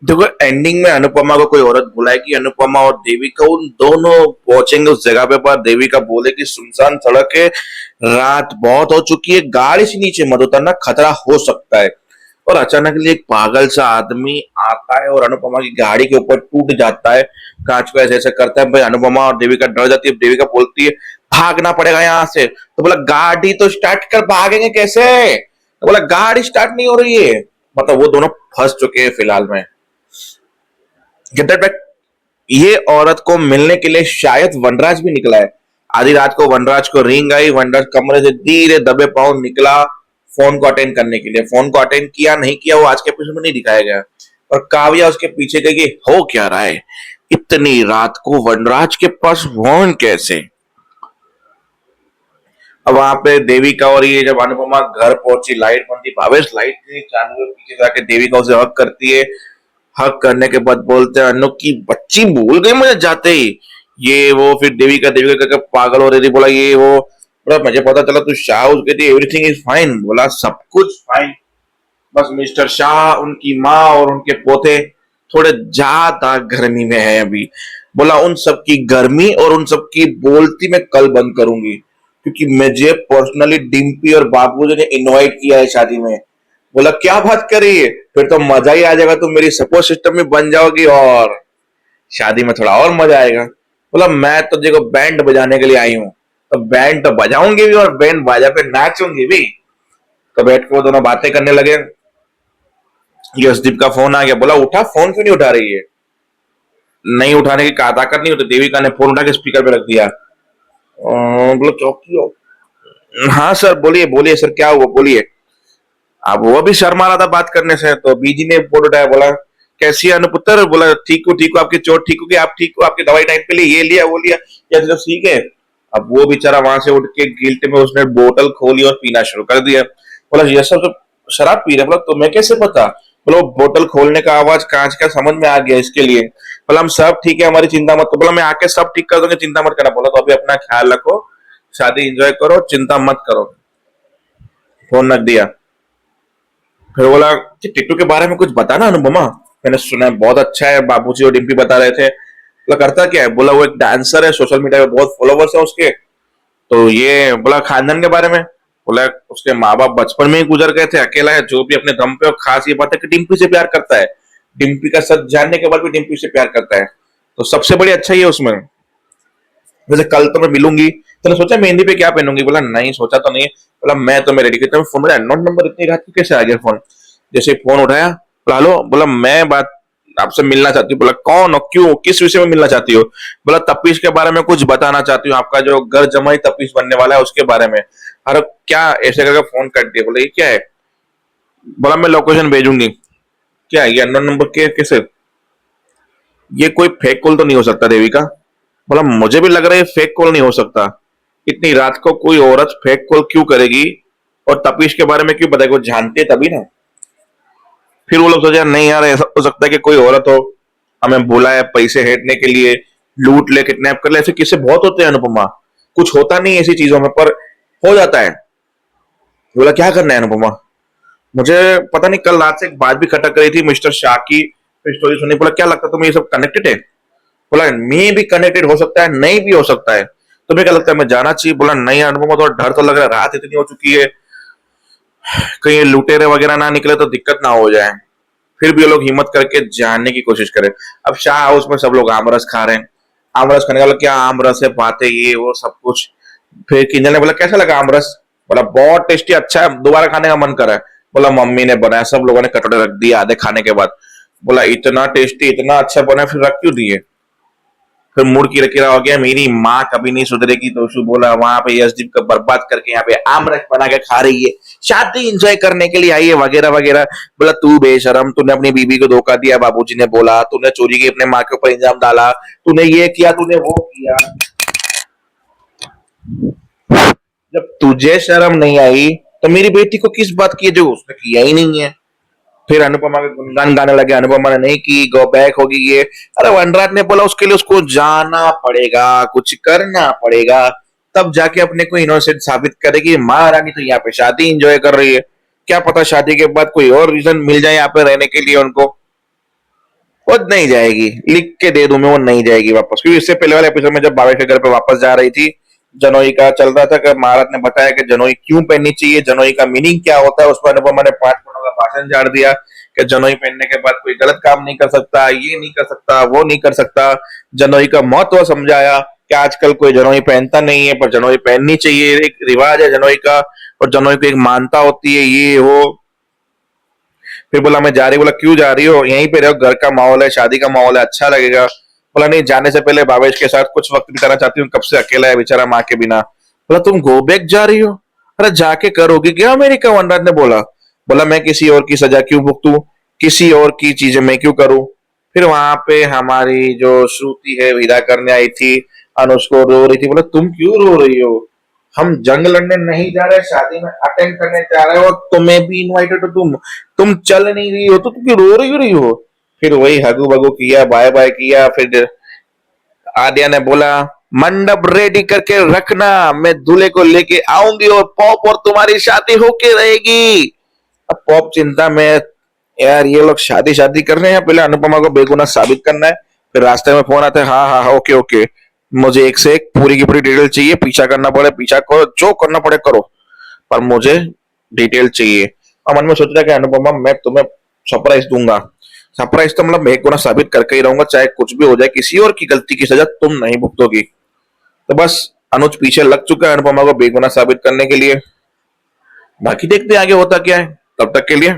देखो एंडिंग में अनुपमा को कोई औरत बुलाएगी, अनुपमा और देविका उन दोनों पहुंचेंगे उस जगह पे, पर देविका बोले कि सुनसान सड़क है, रात बहुत हो चुकी है, गाड़ी से नीचे मत उतरना, खतरा हो सकता है। और अचानक से एक पागल सा आदमी आता है और अनुपमा की गाड़ी के ऊपर टूट जाता है, कांच को ऐसे ऐसे करता है। भाई अनुपमा और देविका डर जाती है। देविका बोलती है भागना पड़ेगा यहाँ से, तो बोला गाड़ी तो स्टार्ट कर, भागेंगे कैसे? तो बोला गाड़ी स्टार्ट नहीं हो रही है। मतलब वो दोनों फंस चुके हैं फिलहाल में। Get that back. ये औरत को मिलने के लिए शायद वनराज भी निकला है। आधी रात को वनराज को रिंग आई, वनराज कमरे से धीरे दबे पांव निकला फोन को अटेंड करने के लिए। फोन को अटेंड किया नहीं किया वो आज के एपिसोड में नहीं दिखाया गया। और काव्या उसके पीछे गई कि हो क्या रहा है, इतनी रात को वनराज के पास फोन कैसे? अब वहां पे देविका और ये जब अनुपमा घर पहुंची, लाइट बंद थी, भावेश लाइट थी चालू है, पीछे जाके देविका उसे हक करती है। हक करने के बाद बोलते हैं अनु की बच्ची भूल गई मुझे जाते ही, ये वो। फिर देविका देविका करके पागल हो रही थी, बोला ये वो, बोला मुझे पता चला तू शाह, उसके थी एवरीथिंग इज फाइन। बोला सब कुछ फाइन, बस मिस्टर शाह, उनकी माँ और उनके पोते थोड़े ज्यादा गर्मी में है अभी। बोला उन सबकी गर्मी और उन सबकी बोलती मैं कल बंद करूंगी, क्योंकि मुझे पर्सनली डिम्पी और बाबूजी ने इनवाइट किया है शादी में। बोला क्या बात कर रही है, फिर तो मजा ही आ जाएगा, तुम मेरी सपोर्ट सिस्टम में बन जाओगी और शादी में थोड़ा और मजा आएगा। बोला मैं तो देखो बैंड बजाने के लिए आई हूँ, तो बैंड तो बजाऊंगी भी और बैंड बाजा पे नाचूंगी भी। तो बैठ के वो दोनों बातें करने लगे। यशदीप का फोन आ गया। बोला उठा, फोन क्यों नहीं उठा रही है? नहीं उठाने की ताकत नहीं होती। देविका ने फोन उठा के स्पीकर पे रख दिया। बोला क्यों? हाँ सर, बोलिए बोलिए सर, क्या हुआ बोलिए। अब वो भी शर्मा रहा था बात करने से, तो बीजी ने फोन उठाया। बोला कैसी है अनुपुत्र? बोला ठीक हूँ, आपकी चोट ठीक होगी, आप ठीक हो, आपकी दवाई टाइम पे ली, ये लिया वो लिया, या तो ठीक है। अब वो बेचारा वहां से उठ के गिल्ट में उसने बोतल खोली और पीना शुरू कर दिया। बोला ये सब तो शराब पी रहे। बोला तुम्हें कैसे पता? बोला वो बोतल खोलने का आवाज कांच का समझ में आ गया इसके लिए। बोला हम सब ठीक है, हमारी चिंता मत करो। बोला मैं आके सब ठीक कर दूंगा, चिंता मत करना। बोला तो अभी अपना ख्याल रखो, शादी एंजॉय करो, चिंता मत करो। फोन रख दिया। फिर बोला कि टिट्टू के बारे में कुछ बता ना अनुपमा, मैंने सुना है बहुत अच्छा है, बाबूजी और डिम्पी बता रहे थे। बोला करता क्या है? बोला वो एक डांसर है, सोशल मीडिया पे बहुत फॉलोवर्स है उसके। तो ये बोला खानदान के बारे में। बोला उसके माँ बाप बचपन में ही गुजर गए थे, अकेला है जो भी अपने दम पे। और खास ये बात है कि डिम्पी से प्यार करता है, डिम्पी का सच जानने के बाद भी डिम्पी से प्यार करता है। तो सबसे बड़ी अच्छा ही है उसमें। वैसे कल तो मैं मिलूंगी, तो सोचा मेहंदी पे क्या पहनूंगी? बोला नहीं सोचा तो नहीं है। बोला मैं तो मेरे रेडी करता हूँ। फोन में अननोन नंबर इतनी रात को कैसे आ गया फोन? जैसे फोन उठाया, बोला हेलो। बोला मैं बात आपसे मिलना चाहती हूँ। बोला कौन हो, क्यों, किस विषय में मिलना चाहती हो? बोला तपीश के बारे में कुछ बताना चाहती हूँ, आपका जो घर जमाई तपीश बनने वाला है उसके बारे में। अरे क्या, ऐसे करके फोन कट दिया। बोला ये क्या है? बोला मैं लोकेशन भेजूंगी। क्या है ये अननोन नंबर के कैसे? ये कोई फेक कॉल तो नहीं हो सकता देविका? बोला मुझे भी लग रहा है फेक कॉल नहीं हो सकता, इतनी रात को कोई औरत फेक कॉल क्यों करेगी? और तपीश के बारे में क्यों बताएगी? वो जानते तभी ना। फिर वो लोग सोचे नहीं यार, ऐसा हो सकता है कि कोई औरत हो, हमें बुलाए पैसे हेटने के लिए, लूट ले, किडनैप कर ले। ऐसे किस्से बहुत होते हैं अनुपमा, कुछ होता नहीं ऐसी चीजों में, पर हो जाता है। बोला क्या करना है अनुपमा? मुझे पता नहीं, कल रात से एक बात भी खटक रही थी मिस्टर शाह की, फिर स्टोरी सुनी। बोला क्या लगता है तुम्हें ये सब कनेक्टेड है? बोला मैं भी कनेक्टेड हो सकता है, नहीं भी हो सकता है, तुम्हें क्या लगता है मैं जाना चाहिए? बोला नहीं अनुपमा, तो डर तो लग रहा है, रात इतनी हो चुकी है, कहीं ये लुटेरे वगैरह ना निकले तो दिक्कत ना हो जाए। फिर भी ये लोग हिम्मत करके जानने की कोशिश करें। अब शाह हाउस में सब लोग आमरस खा रहे हैं। आमरस खाने का बोला क्या आमरस है, बातें ये वो सब कुछ। फिर किंजल ने बोला कैसा लगा आमरस? बोला बहुत टेस्टी, अच्छा है, दोबारा खाने का मन कर रहा है। बोला मम्मी ने बनाया, सब लोगों ने कटोरे रख दिए आधे खाने के बाद। बोला इतना टेस्टी, इतना अच्छा बना, फिर रख क्यों दिए? फिर मूड की किरा हो गया, मेरी माँ कभी नहीं सुधरेगी। तो उसको बोला वहां पे यशदीप को बर्बाद करके यहाँ पे आमरस बना के खा रही है, शादी एंजॉय करने के लिए आई है वगैरह वगैरह। बोला तू बेशरम, तूने अपनी बीबी को धोखा दिया, बाबूजी ने बोला, तूने चोरी की अपने माँ के ऊपर इल्जाम डाला, तूने ये किया, तूने वो किया। जब तुझे शर्म नहीं आई तो मेरी बेटी को किस बात की, जो उसने किया ही नहीं है। फिर अनुपमा के गुणगान गाने लगे, अनुपमा ने नहीं की, गो बैक होगी ये। अरे वनराज ने बोला उसके लिए उसको जाना पड़ेगा, कुछ करना पड़ेगा, तब जाके अपने को इनोसेंट साबित करेगी। महारानी तो यहाँ पे शादी एंजॉय कर रही है, क्या पता शादी के बाद कोई और रीजन मिल जाए यहाँ पे रहने के लिए उनको। वो नहीं जाएगी, लिख के दे दूं मैं, वो नहीं जाएगी वापस, क्योंकि इससे पहले वाले एपिसोड में जब बाबा के घर पे वापस जा रही थी, जनोई का चल रहा था कि महाराज ने बताया कि जनोई क्यों पहननी चाहिए, जनोई का मीनिंग क्या होता है, उस पर अनुपमा ने 5 मिनट का भाषण झाड़ दिया कि जनोई पहनने के बाद कोई गलत काम नहीं कर सकता, ये नहीं कर सकता, वो नहीं कर सकता। जनोई का महत्व समझाया कि आजकल कोई जनोई पहनता नहीं है, पर जनोई पहननी चाहिए, एक रिवाज है जनोई का, और जनोई को एक मानता होती है, ये हो। फिर बोला मैं जा रही, बोला क्यों जा रही हो, यहीं पे रहो, घर का माहौल है, शादी का माहौल है, अच्छा लगेगा। बोला नहीं, जाने से पहले भावेश के साथ कुछ वक्त बिताना चाहती हूँ, कब से अकेला है बेचारा माँ के बिना। बोला तुम गो बैक जा रही हो, अरे जाके करोगी क्या अमेरिका, वनराज ने बोला। बोला मैं किसी और की सजा क्यों भुगतू, किसी और की चीजें मैं क्यों करूं। फिर वहां पे हमारी जो श्रुति है विदा करने आई थी, अनुष को रो रही थी। बोला तुम क्यों रो रही हो, हम जंग लड़ने नहीं जा रहे, शादी में अटेंड करने जा रहे हो, तुम्हें भी इनवाइटेड हो, तुम चल नहीं रही हो तो तुम क्यों रो रही हो। फिर वही हगू बगू किया, बाय बाय किया। फिर आद्या ने बोला मंडप रेडी करके रखना, मैं दूल्हे को लेके आऊंगी और पॉप और तुम्हारी शादी होके रहेगी। अब पॉप चिंता में, यार ये लोग शादी शादी कर रहे हैं, पहले अनुपमा को बेगुनाह साबित करना है। फिर रास्ते में फोन आता है, हाँ हाँ हाँ, ओके ओके, मुझे एक से एक पूरी की पूरी डिटेल चाहिए, पीछा करना पड़े पीछा करो, जो करना पड़े करो, पर मुझे डिटेल चाहिए। और मन में सोच रहा है कि अनुपमा मैं तुम्हें सरप्राइज दूंगा, सरप्राइज तो मतलब मैं एक गुना साबित करके ही रहूंगा, चाहे कुछ भी हो जाए, किसी और की गलती की सजा तुम नहीं भुगतोगी। तो बस अनुज पीछे लग चुका है अनुपमा को बेगुनाह साबित करने के लिए। बाकी देखते हैं आगे होता क्या है, तब तक के लिए